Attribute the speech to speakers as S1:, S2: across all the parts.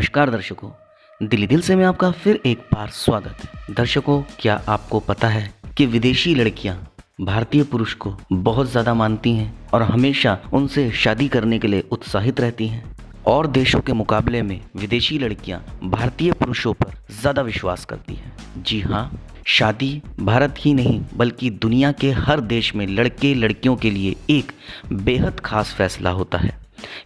S1: नमस्कार दर्शकों, दिल्ली दिल से मैं आपका फिर एक बार स्वागत है। दर्शकों, क्या आपको पता है कि विदेशी लड़कियां भारतीय पुरुष को बहुत ज़्यादा मानती हैं और हमेशा उनसे शादी करने के लिए उत्साहित रहती हैं। और देशों के मुकाबले में विदेशी लड़कियां भारतीय पुरुषों पर ज़्यादा विश्वास करती हैं। जी हाँ, शादी भारत ही नहीं बल्कि दुनिया के हर देश में लड़के लड़कियों के लिए एक बेहद खास फैसला होता है।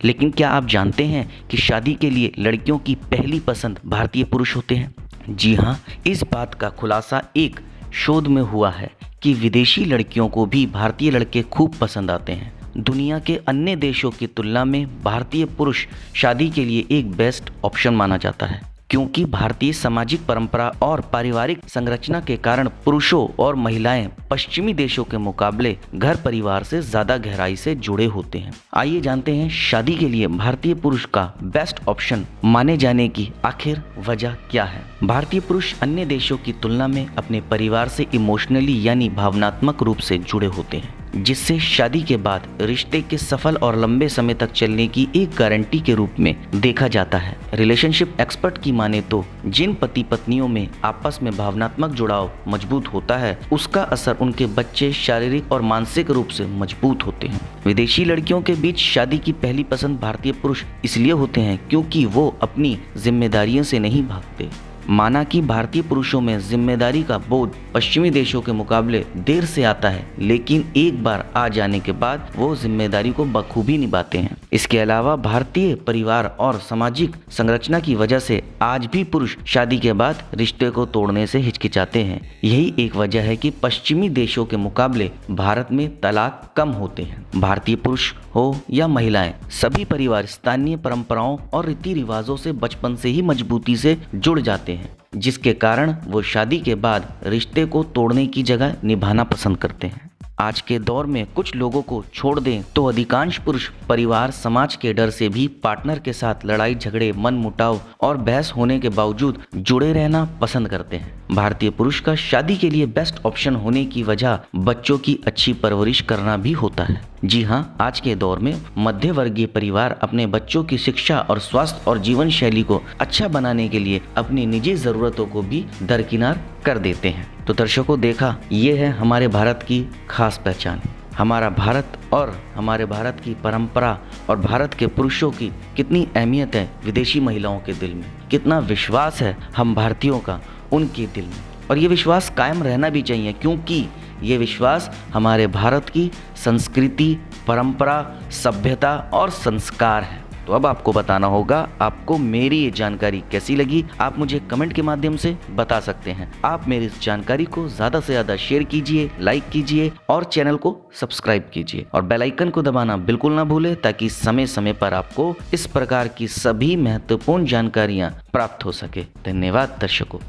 S1: लेकिन क्या आप जानते हैं कि शादी के लिए लड़कियों की पहली पसंद भारतीय पुरुष होते हैं? जी हाँ, इस बात का खुलासा एक शोध में हुआ है कि विदेशी लड़कियों को भी भारतीय लड़के खूब पसंद आते हैं। दुनिया के अन्य देशों की तुलना में भारतीय पुरुष शादी के लिए एक बेस्ट ऑप्शन माना जाता है, क्योंकि भारतीय सामाजिक परंपरा और पारिवारिक संरचना के कारण पुरुषों और महिलाएं पश्चिमी देशों के मुकाबले घर परिवार से ज़्यादा गहराई से जुड़े होते हैं। आइए जानते हैं शादी के लिए भारतीय पुरुष का बेस्ट ऑप्शन माने जाने की आखिर वजह क्या है। भारतीय पुरुष अन्य देशों की तुलना में अपने परिवार से इमोशनली यानी भावनात्मक रूप से जुड़े होते हैं, जिससे शादी के बाद रिश्ते के सफल और लंबे समय तक चलने की एक गारंटी के रूप में देखा जाता है। रिलेशनशिप एक्सपर्ट की माने तो जिन पति पत्नियों में आपस में भावनात्मक जुड़ाव मजबूत होता है, उसका असर उनके बच्चे शारीरिक और मानसिक रूप से मजबूत होते हैं। विदेशी लड़कियों के बीच शादी की पहली पसंद भारतीय पुरुष इसलिए होते हैं क्योंकि वो अपनी जिम्मेदारियों से नहीं भागते। माना कि भारतीय पुरुषों में जिम्मेदारी का बोझ पश्चिमी देशों के मुकाबले देर से आता है, लेकिन एक बार आ जाने के बाद वो जिम्मेदारी को बखूबी निभाते हैं। इसके अलावा भारतीय परिवार और सामाजिक संरचना की वजह से आज भी पुरुष शादी के बाद रिश्ते को तोड़ने से हिचकिचाते हैं। यही एक वजह है कि पश्चिमी देशों के मुकाबले भारत में तलाक कम होते हैं। भारतीय पुरुष हो या महिलाएं, सभी परिवार स्थानीय परंपराओं और रीति रिवाजों से बचपन से ही मजबूती से जुड़ जाते हैं, जिसके कारण वो शादी के बाद रिश्ते को तोड़ने की जगह निभाना पसंद करते हैं। आज के दौर में कुछ लोगों को छोड़ दें तो अधिकांश पुरुष परिवार समाज के डर से भी पार्टनर के साथ लड़ाई झगड़े, मन मुटाव और बहस होने के बावजूद जुड़े रहना पसंद करते हैं। भारतीय पुरुष का शादी के लिए बेस्ट ऑप्शन होने की वजह बच्चों की अच्छी परवरिश करना भी होता है। जी हाँ, आज के दौर में मध्य वर्गीय परिवार अपने बच्चों की शिक्षा और स्वास्थ्य और जीवन शैली को अच्छा बनाने के लिए अपनी निजी जरूरतों को भी दरकिनार कर देते हैं। तो दर्शकों, देखा, ये है हमारे भारत की खास पहचान। हमारा भारत और हमारे भारत की परंपरा और भारत के पुरुषों की कितनी अहमियत है विदेशी महिलाओं के दिल में, कितना विश्वास है हम भारतीयों का उनके दिल में। और ये विश्वास कायम रहना भी चाहिए, क्योंकि ये विश्वास हमारे भारत की संस्कृति, परंपरा, सभ्यता और संस्कार है। तो अब आपको बताना होगा आपको मेरी ये जानकारी कैसी लगी। आप मुझे कमेंट के माध्यम से बता सकते हैं। आप मेरी इस जानकारी को ज़्यादा से ज़्यादा शेयर कीजिए, लाइक कीजिए और चैनल को सब्सक्राइब कीजिए और बेल आइकन को दबाना बिल्कुल ना भूलें, ताकि समय समय पर आपको इस प्रकार की सभी महत्वपूर्ण जानकारियाँ प्राप्त हो सके। धन्यवाद दर्शकों।